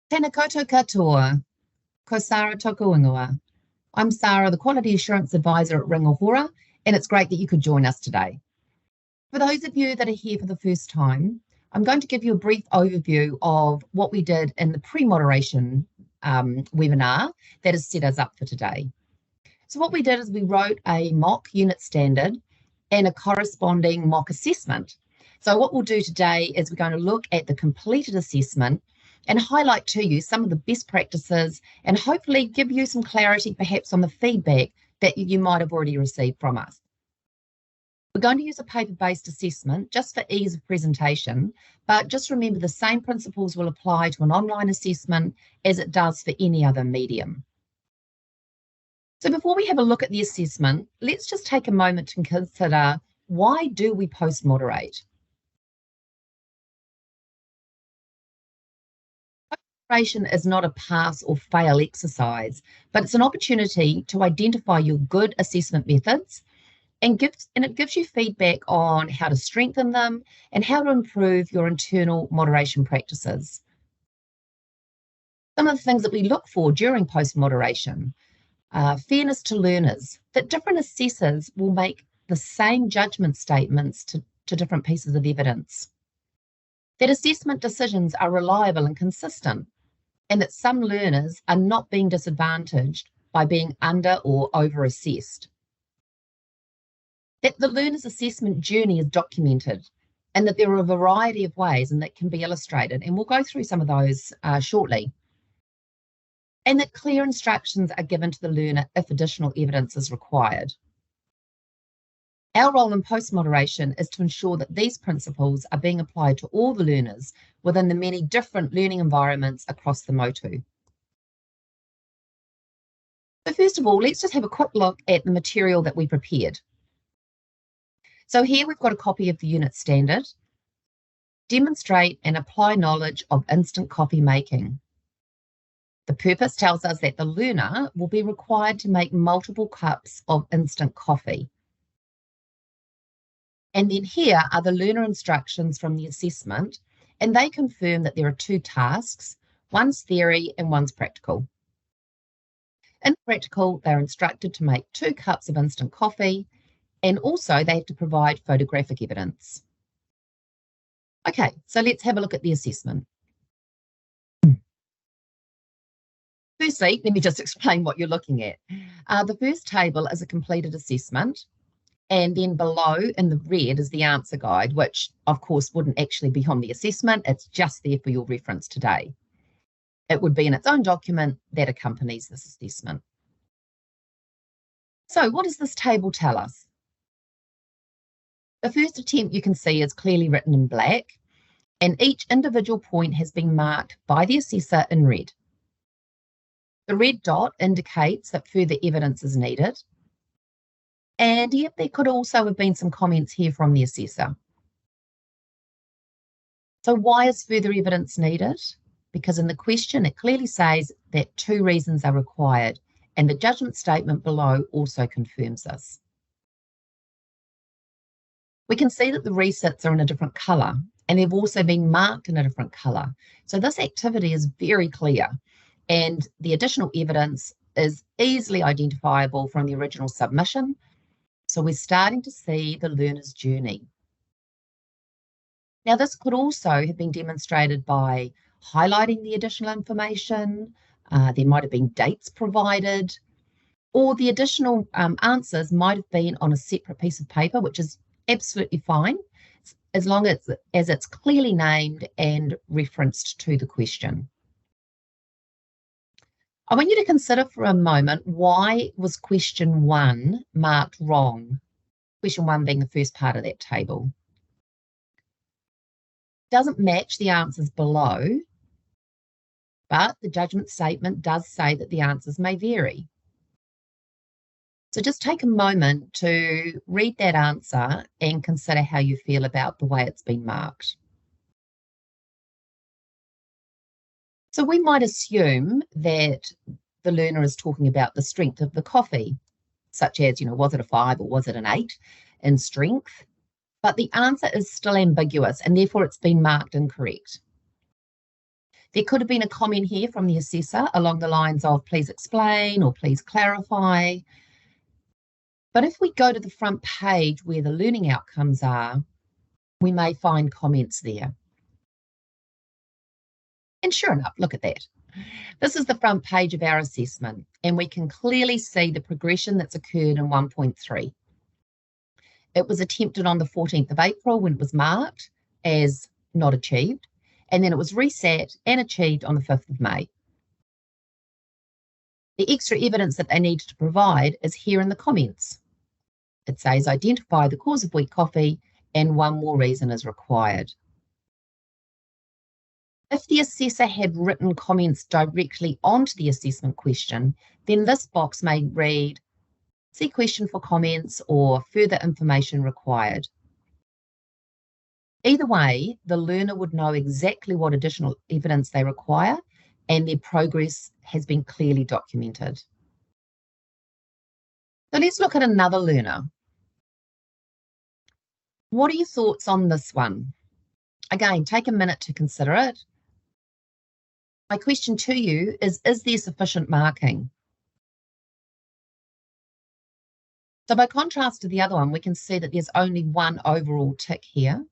Tēnā koutou katoa, ko Sarah tōku ingoa. I'm Sarah, the Quality Assurance Advisor at Ringahora, and it's great that you could join us today. For those of you that are here for the first time, I'm going to give you a brief overview of what we did in the pre-moderation webinar that has set us up for today. So what we did is we wrote a mock unit standard and a corresponding mock assessment. So what we'll do today is we're going to look at the completed assessment and highlight to you some of the best practices and hopefully give you some clarity perhaps on the feedback that you might have already received from us. We're going to use a paper-based assessment just for ease of presentation, but just remember the same principles will apply to an online assessment as it does for any other medium. So before we have a look at the assessment, let's just take a moment to consider, why do we post-moderate? Post-moderation is not a pass or fail exercise, but it's an opportunity to identify your good assessment methods and it gives you feedback on how to strengthen them and how to improve your internal moderation practices. Some of the things that we look for during post-moderation: fairness to learners, that different assessors will make the same judgment statements to different pieces of evidence, that assessment decisions are reliable and consistent, and that some learners are not being disadvantaged by being under or over-assessed, that the learner's assessment journey is documented, and that there are a variety of ways and that can be illustrated, and we'll go through some of those shortly, and that clear instructions are given to the learner if additional evidence is required. Our role in post-moderation is to ensure that these principles are being applied to all the learners within the many different learning environments across the motu. So first of all, let's just have a quick look at the material that we prepared. So here we've got a copy of the unit standard. Demonstrate and apply knowledge of instant coffee making. The purpose tells us that the learner will be required to make multiple cups of instant coffee. And then here are the learner instructions from the assessment, and they confirm that there are two tasks: one's theory and one's practical. In practical, they're instructed to make 2 cups of instant coffee, and also they have to provide photographic evidence. Okay, so let's have a look at the assessment. Firstly, let me just explain what you're looking at. The first table is a completed assessment, and then below in the red is the answer guide, which of course wouldn't actually be on the assessment. It's just there for your reference today. It would be in its own document that accompanies this assessment. So what does this table tell us? The first attempt you can see is clearly written in black, and each individual point has been marked by the assessor in red. The red dot indicates that further evidence is needed. And yet there could also have been some comments here from the assessor. So why is further evidence needed? Because in the question it clearly says that 2 reasons are required, and the judgment statement below also confirms this. We can see that the resets are in a different colour, and they've also been marked in a different colour. So this activity is very clear, and the additional evidence is easily identifiable from the original submission. So we're starting to see the learner's journey. Now, this could also have been demonstrated by highlighting the additional information. There might have been dates provided, or the additional answers might have been on a separate piece of paper, which is absolutely fine, as long as it's clearly named and referenced to the question. I want you to consider for a moment, why was question 1 marked wrong? Question 1 being the first part of that table. Doesn't match the answers below, but the judgment statement does say that the answers may vary. So just take a moment to read that answer and consider how you feel about the way it's been marked. So we might assume that the learner is talking about the strength of the coffee, such as, was it a 5 or was it an 8 in strength? But the answer is still ambiguous, and therefore it's been marked incorrect. There could have been a comment here from the assessor along the lines of please explain or please clarify. But if we go to the front page where the learning outcomes are, we may find comments there. And sure enough, look at that. This is the front page of our assessment, and we can clearly see the progression that's occurred in 1.3. It was attempted on the 14th of April when it was marked as not achieved, and then it was reset and achieved on the 5th of May. The extra evidence that they needed to provide is here in the comments. It says identify the cause of weak coffee and one more reason is required. If the assessor had written comments directly onto the assessment question, then this box may read, see question for comments or further information required. Either way, the learner would know exactly what additional evidence they require and their progress has been clearly documented. So let's look at another learner. What are your thoughts on this one? Again, take a minute to consider it. My question to you is there sufficient marking? So by contrast to the other one, we can see that there's only one overall tick here.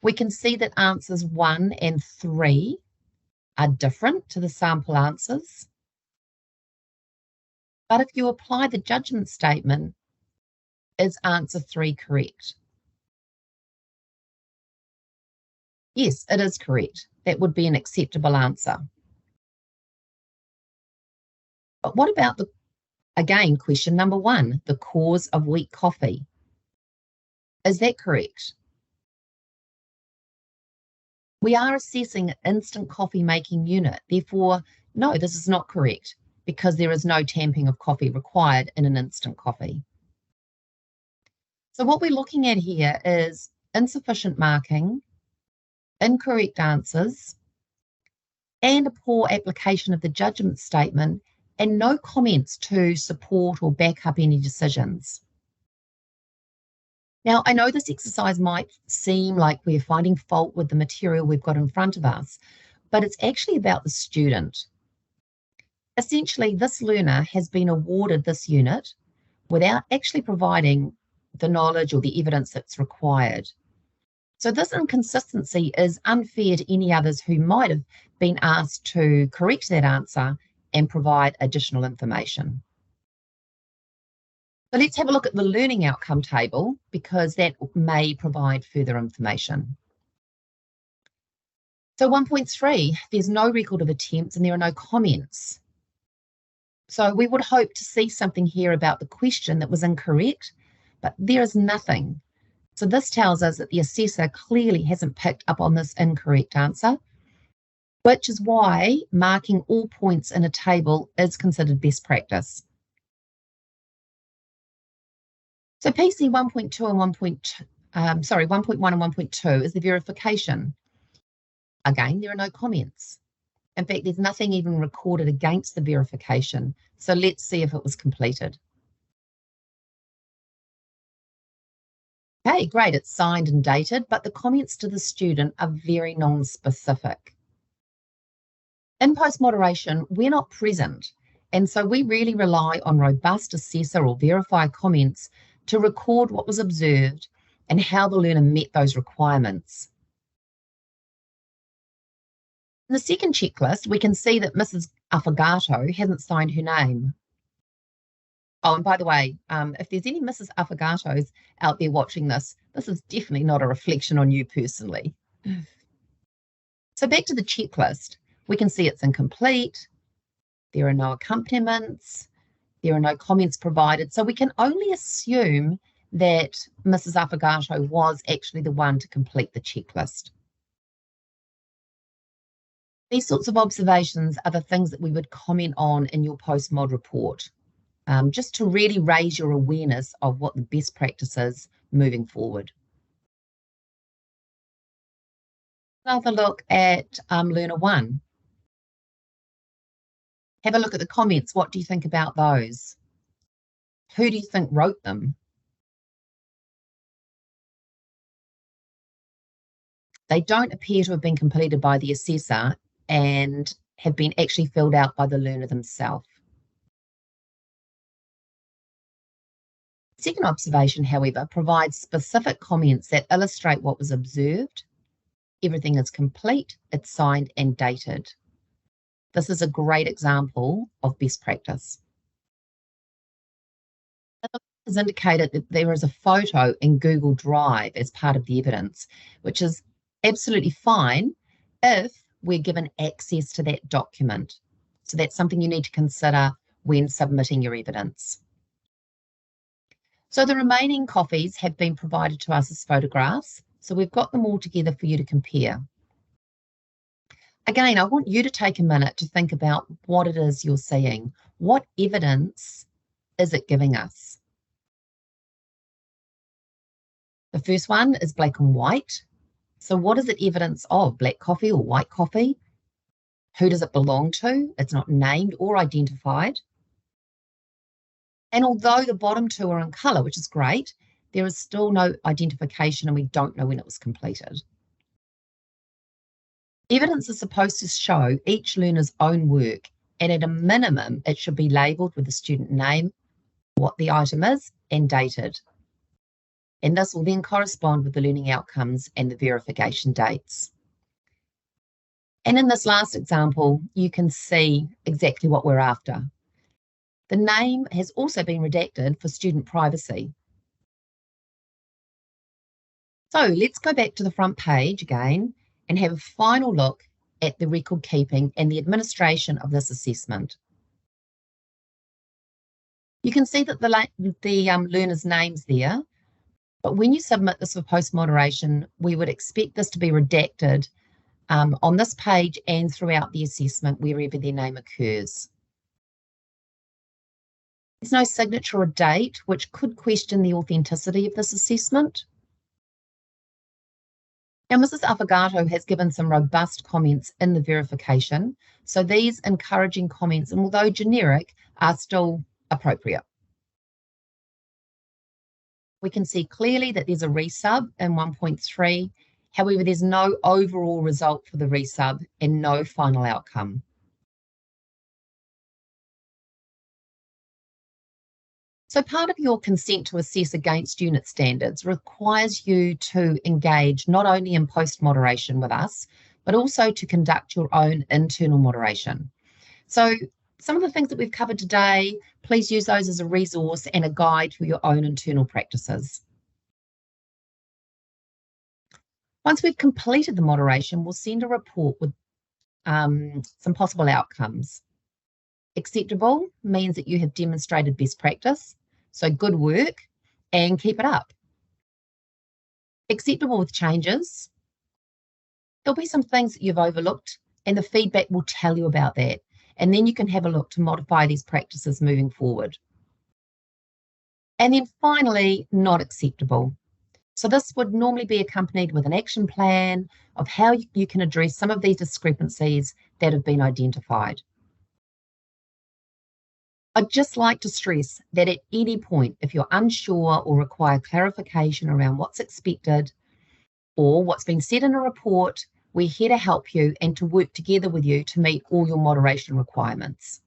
We can see that answers 1 and 3 are different to the sample answers. But if you apply the judgment statement, is answer 3 correct? Yes, it is correct. That would be an acceptable answer. But what about again, question number 1, the cause of weak coffee? Is that correct? We are assessing an instant coffee making unit. Therefore, no, this is not correct because there is no tamping of coffee required in an instant coffee. So what we're looking at here is insufficient marking, incorrect answers, and a poor application of the judgment statement and no comments to support or back up any decisions. Now, I know this exercise might seem like we're finding fault with the material we've got in front of us, but it's actually about the student. Essentially, this learner has been awarded this unit without actually providing the knowledge or the evidence that's required. So this inconsistency is unfair to any others who might have been asked to correct that answer and provide additional information. So let's have a look at the learning outcome table because that may provide further information. So 1.3, there's no record of attempts and there are no comments. So we would hope to see something here about the question that was incorrect, but there is nothing. So this tells us that the assessor clearly hasn't picked up on this incorrect answer, which is why marking all points in a table is considered best practice. So PC 1.2 and 1.1 and 1.2 is the verification. Again, there are no comments. In fact, there's nothing even recorded against the verification. So let's see if it was completed. Okay, great, it's signed and dated, but the comments to the student are very non-specific. In post-moderation, we're not present, and so we really rely on robust assessor or verifier comments to record what was observed and how the learner met those requirements. In the second checklist, we can see that Mrs. Affogato hasn't signed her name. Oh, and by the way, if there's any Mrs. Affogatos out there watching this is definitely not a reflection on you personally. So back to the checklist, we can see it's incomplete. There are no accompaniments. There are no comments provided. So we can only assume that Mrs. Affogato was actually the one to complete the checklist. These sorts of observations are the things that we would comment on in your post-mod report, just to really raise your awareness of what the best practice is moving forward. Another look at Learner 1. Have a look at the comments. What do you think about those? Who do you think wrote them? They don't appear to have been completed by the assessor and have been actually filled out by the learner themselves. Second observation, however, provides specific comments that illustrate what was observed. Everything is complete, it's signed and dated. This is a great example of best practice. It has indicated that there is a photo in Google Drive as part of the evidence, which is absolutely fine if we're given access to that document. So that's something you need to consider when submitting your evidence. So the remaining copies have been provided to us as photographs. So we've got them all together for you to compare. Again, I want you to take a minute to think about what it is you're seeing. What evidence is it giving us? The first one is black and white. So what is it evidence of? Black coffee or white coffee? Who does it belong to? It's not named or identified. And although the bottom two are in colour, which is great, there is still no identification and we don't know when it was completed. Evidence is supposed to show each learner's own work, and at a minimum, it should be labelled with the student name, what the item is, and dated. And this will then correspond with the learning outcomes and the verification dates. And in this last example, you can see exactly what we're after. The name has also been redacted for student privacy. So let's go back to the front page again and have a final look at the record keeping and the administration of this assessment. You can see that the learner's name's there, but when you submit this for post-moderation, we would expect this to be redacted on this page and throughout the assessment wherever their name occurs. There's no signature or date, which could question the authenticity of this assessment. Now, Mrs. Affogato has given some robust comments in the verification, so these encouraging comments, and although generic, are still appropriate. We can see clearly that there's a resub in 1.3, however, there's no overall result for the resub and no final outcome. So part of your consent to assess against unit standards requires you to engage not only in post-moderation with us, but also to conduct your own internal moderation. So some of the things that we've covered today, please use those as a resource and a guide for your own internal practices. Once we've completed the moderation, we'll send a report with some possible outcomes. Acceptable means that you have demonstrated best practice, so good work and keep it up. Acceptable with changes. There'll be some things that you've overlooked and the feedback will tell you about that. And then you can have a look to modify these practices moving forward. And then finally, not acceptable. So this would normally be accompanied with an action plan of how you can address some of these discrepancies that have been identified. I'd just like to stress that at any point, if you're unsure or require clarification around what's expected or what's been said in a report, we're here to help you and to work together with you to meet all your moderation requirements.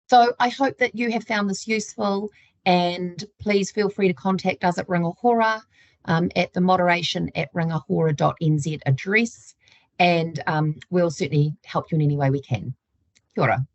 So I hope that you have found this useful, and please feel free to contact us at Ringahora at the moderation@ringahora.nz address, and we'll certainly help you in any way we can. Kia ora.